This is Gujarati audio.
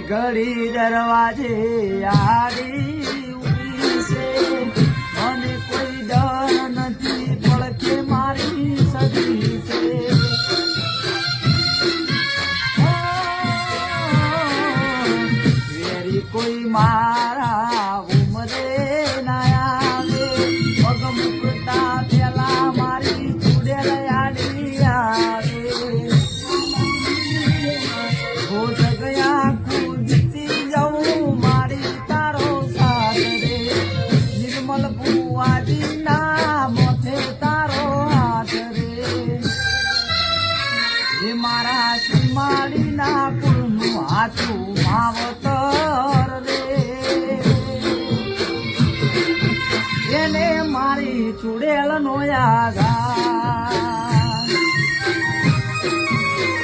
ઘડી દરવાજે આડી ઉભી છે, મને કોઈ ડર નથી, પડખે મારી સગી છે. વેરી કોઈ મારા ઉમરે ના આવે, પગ મૂકતા પેલા મારી ચૂડેલ આડી આવે. હો જગ્યા કુદતી જવું મારી તારો સાથ રે, નિર્મલ ભુવાજી ના મોથે તારો હાથ રે. એ મારા શ્રીમાળી ના કુળનું હાથું માવ